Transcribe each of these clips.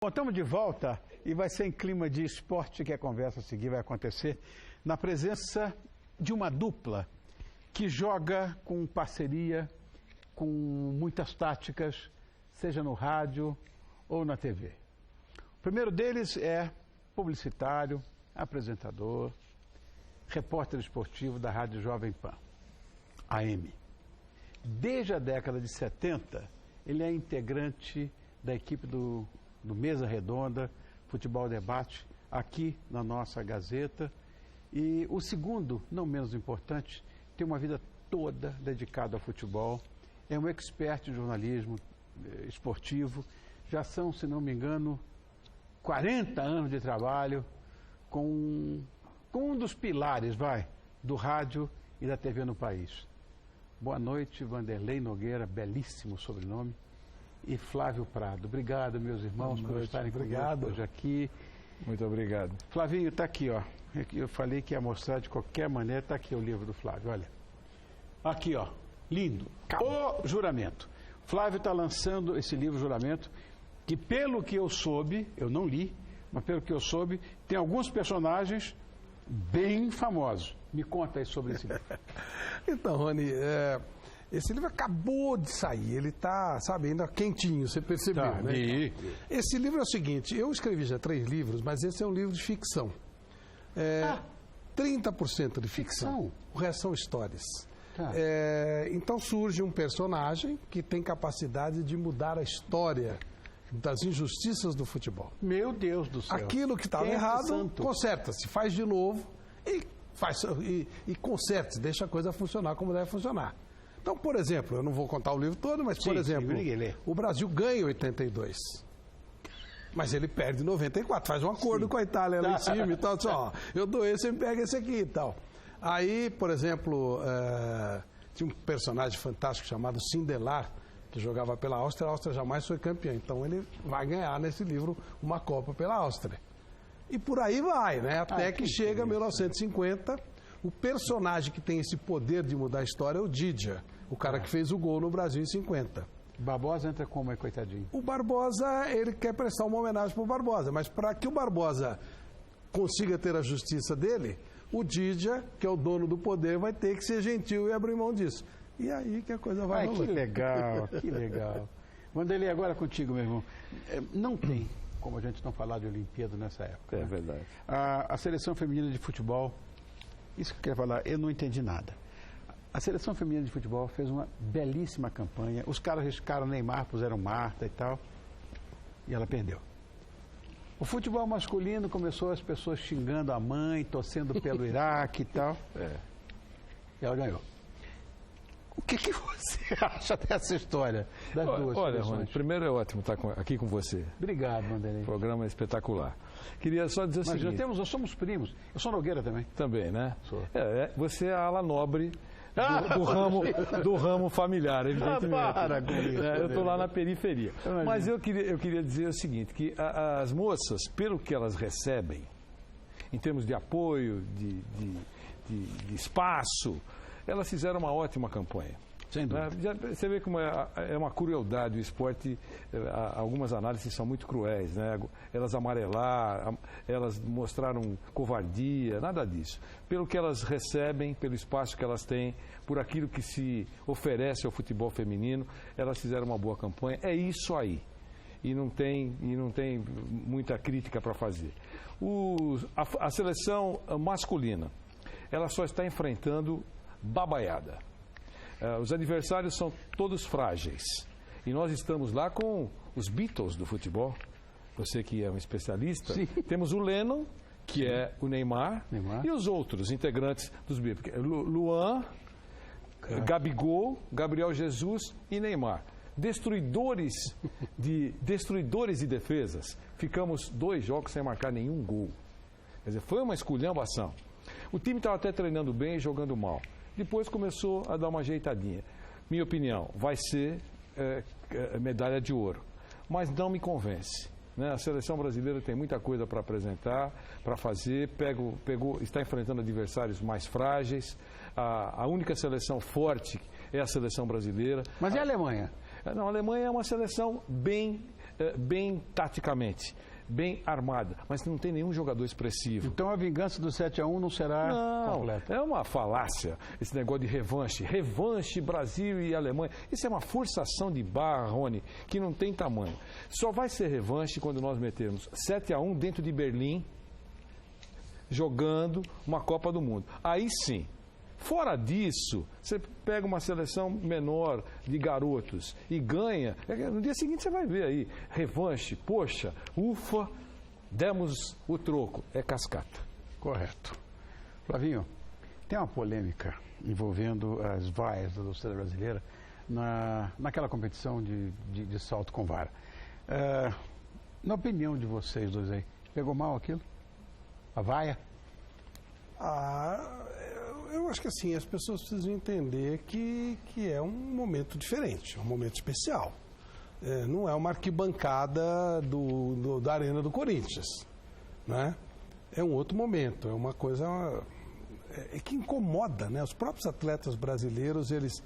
Bom, estamos de volta e vai ser em clima de esporte que a conversa a seguir vai acontecer na presença de uma dupla que joga com parceria, com muitas táticas, seja no rádio ou na TV. O primeiro deles é publicitário, apresentador, repórter esportivo da Rádio Jovem Pan, AM. Desde a década de 70, ele é integrante da equipe do Mesa Redonda, Futebol Debate, aqui na nossa Gazeta. E o segundo, não menos importante, tem uma vida toda dedicada ao futebol, é um expert em jornalismo esportivo, já são, se não me engano, 40 anos de trabalho com um dos pilares, do rádio e da TV no país. Boa noite, Vanderlei Nogueira, belíssimo sobrenome. E Flávio Prado. Obrigado, meus irmãos, por estarem conosco hoje aqui. Muito obrigado. Flavinho, está aqui, ó. Eu falei que ia mostrar de qualquer maneira, está aqui o livro do Flávio, olha. Aqui, ó, lindo. O Juramento. Flávio está lançando esse livro, Juramento, que pelo que eu soube, eu não li, mas pelo que eu soube, tem alguns personagens bem famosos. Me conta aí sobre esse livro. Então, Rony, esse livro acabou de sair, ele está, ainda quentinho, você percebeu, Tá, né? e... Esse livro é o seguinte, eu escrevi já 3 livros, mas esse é um livro de ficção. 30% de ficção, o resto são histórias. Tá. Então surge um personagem que tem capacidade de mudar a história das injustiças do futebol. Meu Deus do céu. Aquilo que estava errado, conserta-se, faz de novo e conserta-se, deixa a coisa funcionar como deve funcionar. Então, por exemplo, eu não vou contar o livro todo, mas, por exemplo, o Brasil ganha em 82. Mas ele perde em 94, faz um acordo com a Itália lá em cima e tal, ó, eu dou esse, você me pega esse aqui e tal. Aí, por exemplo, tinha um personagem fantástico chamado Sindelar, que jogava pela Áustria, a Áustria jamais foi campeã, então ele vai ganhar nesse livro uma Copa pela Áustria. E por aí vai, né? Até que chega 1950, o personagem que tem esse poder de mudar a história é o Didia, o cara que fez o gol no Brasil em 50. Barbosa entra como, coitadinho? O Barbosa, ele quer prestar uma homenagem para o Barbosa, mas para que o Barbosa consiga ter a justiça dele, o Didia, que é o dono do poder, vai ter que ser gentil e abrir mão disso. E aí que a coisa vai rolando. Que legal, que legal. Vanderlei, agora contigo, meu irmão. Não tem como a gente não falar de Olimpíada nessa época. É verdade. A seleção feminina de futebol, isso que eu quero falar, eu não entendi nada. A seleção feminina de futebol fez uma belíssima campanha. Os caras riscaram Neymar, puseram Marta e tal. E ela perdeu. O futebol masculino começou as pessoas xingando a mãe, torcendo pelo Iraque e tal. E ela ganhou. O que você acha dessa história das duas? Olha, Rony, primeiro é ótimo estar aqui com você. Obrigado, Vanderlei. Programa espetacular. Queria só dizer o seguinte... Nós somos primos. Eu sou Nogueira também. Também, né? Sou. Você é a ala nobre do ramo familiar, evidentemente. Para com isso, eu estou lá na periferia. Mas eu queria dizer o seguinte, que as moças, pelo que elas recebem, em termos de apoio, de espaço, elas fizeram uma ótima campanha. Sem dúvida. Você vê como é uma crueldade o esporte, algumas análises são muito cruéis, né? Elas amarelaram, elas mostraram covardia, nada disso. Pelo que elas recebem, pelo espaço que elas têm, por aquilo que se oferece ao futebol feminino, elas fizeram uma boa campanha. É isso aí. E não tem muita crítica para fazer. A seleção masculina, ela só está enfrentando babaiada. Os adversários são todos frágeis. E nós estamos lá com os Beatles do futebol. Você que é um especialista. Sim. Temos o Lennon, que é o Neymar. E os outros integrantes dos Beatles. Luan, Gabigol, Gabriel Jesus e Neymar. Destruidores de defesas. Ficamos 2 jogos sem marcar nenhum gol. Quer dizer, foi uma esculhambação. O time estava até treinando bem e jogando mal. Depois começou a dar uma ajeitadinha. Minha opinião, vai ser medalha de ouro. Mas não me convence. Né? A seleção brasileira tem muita coisa para apresentar, para fazer. Está enfrentando adversários mais frágeis. A única seleção forte é a seleção brasileira. Mas e a Alemanha? Não, a Alemanha é uma seleção bem bem taticamente, bem armada, mas não tem nenhum jogador expressivo. Então a vingança do 7-1 não será completa? É uma falácia esse negócio de revanche. Revanche Brasil e Alemanha. Isso é uma forçação de barra, Rony, que não tem tamanho. Só vai ser revanche quando nós metermos 7-1 dentro de Berlim, jogando uma Copa do Mundo. Aí sim. Fora disso, você pega uma seleção menor de garotos e ganha, no dia seguinte você vai ver aí, revanche, poxa, ufa, demos o troco, é cascata. Correto. Flavinho, tem uma polêmica envolvendo as vaias da torcida brasileira naquela competição de salto com vara. Na opinião de vocês dois aí, pegou mal aquilo? A vaia? Eu acho que assim, as pessoas precisam entender que é um momento diferente, um momento especial. Não é uma arquibancada da Arena do Corinthians, né? É um outro momento, é uma coisa que incomoda, né? Os próprios atletas brasileiros, eles,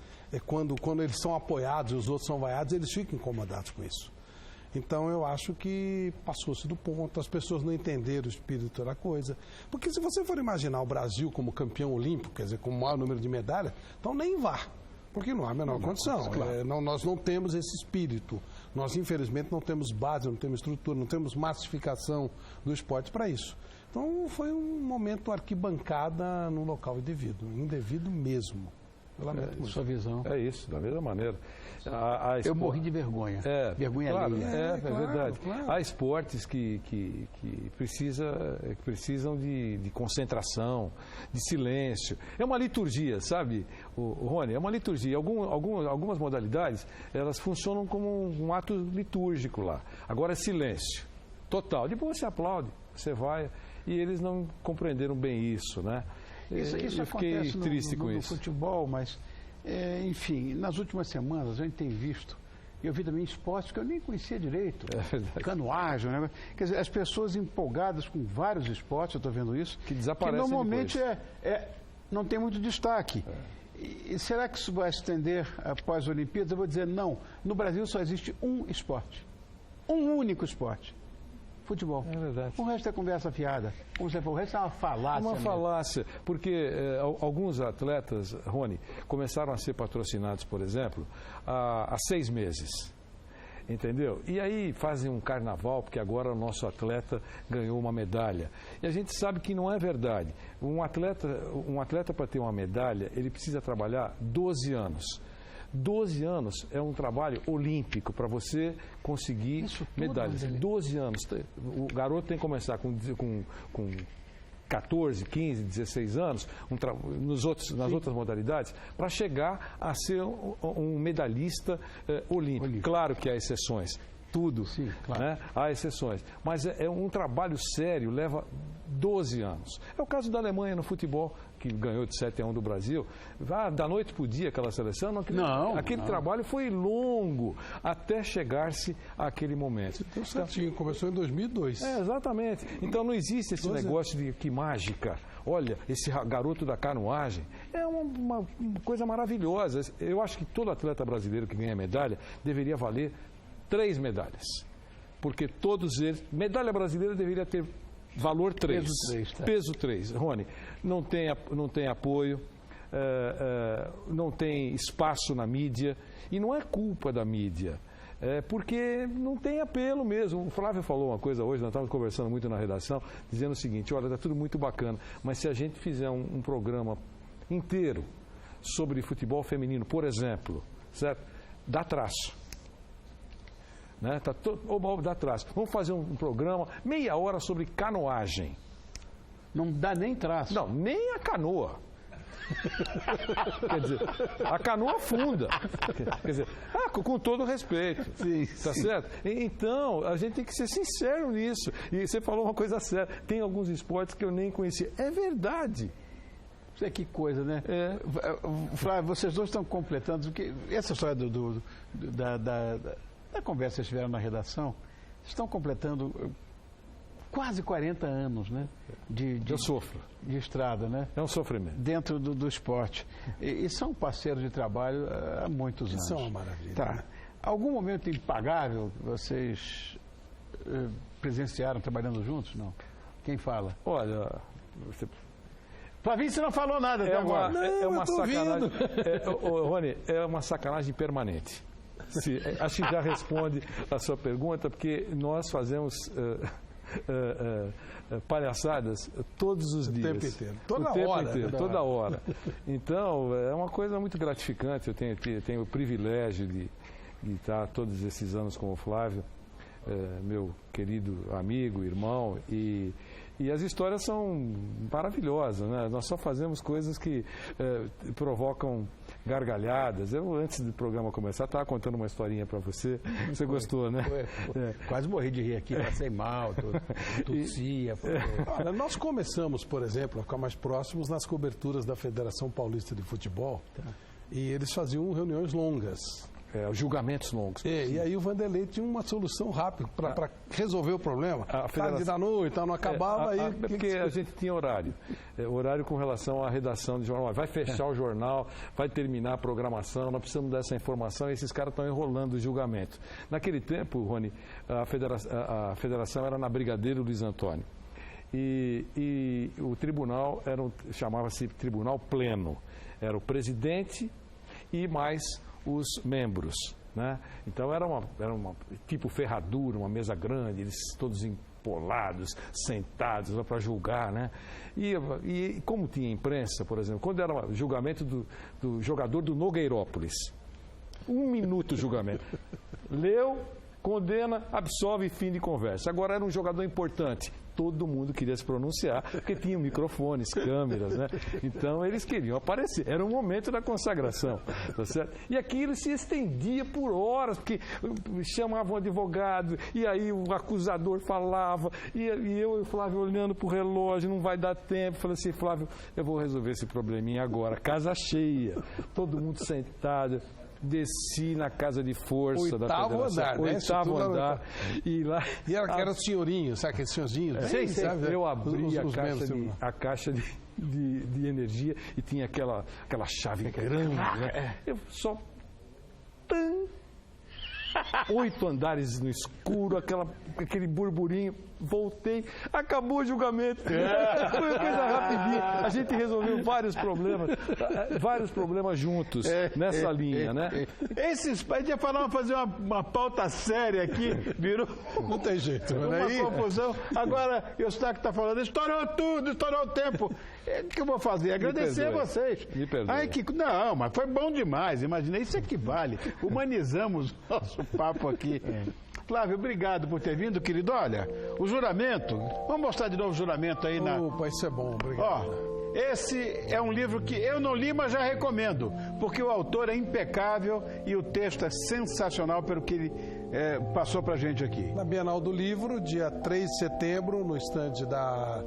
quando eles são apoiados e os outros são vaiados, eles ficam incomodados com isso. Então, eu acho que passou-se do ponto, as pessoas não entenderam o espírito da coisa. Porque se você for imaginar o Brasil como campeão olímpico, quer dizer, com o maior número de medalhas, então nem vá, porque não há a menor condição. Claro. Nós não temos esse espírito. Nós, infelizmente, não temos base, não temos estrutura, não temos massificação do esporte para isso. Então, foi um momento arquibancada no local indevido mesmo. Sua visão. É isso, da mesma maneira. Eu morri de vergonha. Vergonha claro, alheia. claro, verdade. Claro. Há esportes que precisam de concentração, de silêncio. É uma liturgia, sabe, Rony? É uma liturgia. Algumas modalidades, elas funcionam como um ato litúrgico lá. Agora é silêncio total. Depois você aplaude, você vai. E eles não compreenderam bem isso, né? Isso eu fiquei triste com isso. No futebol, mas, enfim, nas últimas semanas a gente tem visto, eu vi também esportes que eu nem conhecia direito, canoagem, né? Quer dizer, as pessoas empolgadas com vários esportes, eu estou vendo isso, que desaparecem que normalmente não tem muito destaque. E será que isso vai se estender após as Olimpíadas? Eu vou dizer não. No Brasil só existe um esporte, um único esporte. Futebol. É verdade. O resto é conversa fiada. Como você falou, o resto é uma falácia. Uma falácia, porque alguns atletas, Rony, começaram a ser patrocinados, por exemplo, há 6 meses. Entendeu? E aí fazem um carnaval, porque agora o nosso atleta ganhou uma medalha. E a gente sabe que não é verdade. Um atleta para ter uma medalha, ele precisa trabalhar 12 anos. 12 anos é um trabalho olímpico para você conseguir medalhas. 12 anos. O garoto tem que começar com 14, 15, 16 anos, nas outras modalidades, para chegar a ser um medalhista olímpico. Claro que há exceções. Tudo, sim, claro. Né? Há exceções. Mas é um trabalho sério, leva 12 anos. É o caso da Alemanha no futebol, que ganhou de 7-1 do Brasil. Da noite para o dia aquela seleção, aquele trabalho foi longo até chegar-se àquele momento. Então, certinho, começou em 2002. Exatamente. Então não existe esse negócio de que mágica. Olha, esse garoto da canoagem é uma coisa maravilhosa. Eu acho que todo atleta brasileiro que ganha medalha deveria valer 3 medalhas. Porque todos eles... Medalha brasileira deveria ter valor 3. Peso 3. Rony, não tem apoio, não tem espaço na mídia. E não é culpa da mídia. Porque não tem apelo mesmo. O Flávio falou uma coisa hoje, nós estávamos conversando muito na redação, dizendo o seguinte: olha, está tudo muito bacana, mas se a gente fizer um programa inteiro sobre futebol feminino, por exemplo, certo? Dá traço. Né? Dá traço. Vamos fazer um programa, meia hora sobre canoagem. Não dá nem traço. Não, nem a canoa. Quer dizer, a canoa afunda. Quer dizer, com todo respeito. Sim, tá certo? Então, a gente tem que ser sincero nisso. E você falou uma coisa séria. Tem alguns esportes que eu nem conhecia. É verdade. Isso é que coisa, né? Flávio, vocês dois estão completando. Essa história da conversa que vocês tiveram na redação, estão completando quase 40 anos, né? Eu sofro. De estrada, né? É um sofrimento. Dentro do esporte. E são parceiros de trabalho há muitos anos. São uma maravilha. Tá. Algum momento impagável vocês presenciaram trabalhando juntos? Não? Quem fala? Olha, Flavinho, você não falou nada até agora. É uma sacanagem. Rony, é uma sacanagem permanente. Acho que já responde a sua pergunta, porque nós fazemos palhaçadas todos os dias. O tempo inteiro. Toda hora. Então, é uma coisa muito gratificante. Eu tenho o privilégio de estar todos esses anos com o Flávio, meu querido amigo, irmão, e as histórias são maravilhosas, né? Nós só fazemos coisas que provocam gargalhadas. Eu, antes do programa começar, estava contando uma historinha para você. Você gostou, né? Quase morri de rir aqui, passei mal, tossia. Olha, nós começamos, por exemplo, a ficar mais próximos nas coberturas da Federação Paulista de Futebol. E eles faziam reuniões longas. Julgamentos longos. E aí o Vanderlei tinha uma solução rápida para resolver o problema. Tarde da noite, não acabava. Porque a gente tinha horário. Horário com relação à redação do jornal. Vai fechar o jornal, vai terminar a programação, nós precisamos dessa informação e esses caras estão enrolando o julgamento. Naquele tempo, Rony, a federação era na Brigadeiro Luiz Antônio. E o tribunal chamava-se Tribunal Pleno. Era o presidente e mais os membros, né? Então era uma tipo ferradura, uma mesa grande, eles todos empolados, sentados lá para julgar, né? E como tinha imprensa, por exemplo, quando era o julgamento do jogador do Nogueirópolis, 1 minuto o julgamento, leu, condena, absolve, fim de conversa. Agora era um jogador importante. Todo mundo queria se pronunciar, porque tinham microfones, câmeras, né? Então eles queriam aparecer. Era o momento da consagração, tá certo? E aquilo se estendia por horas, porque chamavam o advogado, e aí o acusador falava, e eu e o Flávio olhando para o relógio, não vai dar tempo. Falei assim, Flávio, eu vou resolver esse probleminha agora. Casa cheia, todo mundo sentado. Desci na casa de força da federação. Andar, né? Oitavo andar. E lá... E era o senhorinho, sabe aqueles senhorzinhos? Sim, sabe? Eu abri a caixa de energia e tinha aquela chave grande, né? Eu só... 8 andares no escuro, aquele burburinho. Voltei, acabou o julgamento. Foi uma coisa rapidinha. A gente resolveu vários problemas juntos nessa linha, né? A gente ia fazer uma pauta séria aqui, virou. Não tem jeito, uma confusão. Agora, o Eustáquio está falando, estourou tudo, estourou o tempo. O que eu vou fazer? Agradecer a vocês. Me perdoe. Não, mas foi bom demais. Imaginei, isso equivale. Humanizamos o nosso papo aqui. Flávio, obrigado por ter vindo, querido. Olha, o juramento, vamos mostrar de novo o juramento aí na... Opa, isso é bom, obrigado. Esse é um livro que eu não li, mas já recomendo, porque o autor é impecável e o texto é sensacional pelo que ele passou pra gente aqui. Na Bienal do Livro, dia 3 de setembro, no estande da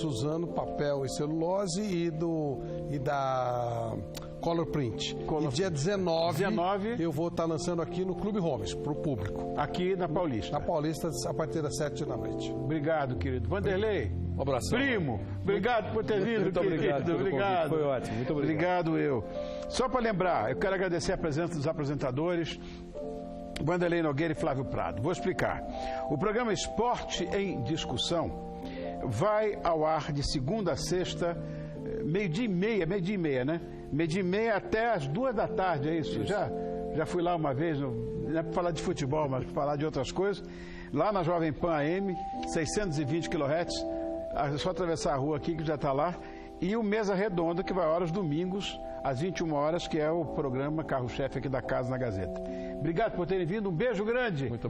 Suzano, papel e celulose e da Color Print. E dia 19 eu vou estar lançando aqui no Clube Holmes, para o público. Aqui na Paulista. Na Paulista, a partir das 7 da noite. Obrigado, querido. Vanderlei. Um abraço. Primo, obrigado por ter vindo, muito querido. Obrigado. Foi ótimo, muito obrigado. Obrigado eu. Só para lembrar, eu quero agradecer a presença dos apresentadores Vanderlei Nogueira e Flávio Prado. Vou explicar. O programa Esporte em Discussão vai ao ar de segunda a sexta, meio-dia e meia, né? Meio-dia e meia até as 2 da tarde, é isso? Já fui lá uma vez, não é para falar de futebol, mas para falar de outras coisas. Lá na Jovem Pan AM, 620 kHz, é só atravessar a rua aqui que já está lá. E o Mesa Redonda, que vai aos domingos, às 21 horas, que é o programa carro-chefe aqui da Casa na Gazeta. Obrigado por terem vindo, um beijo grande. Muito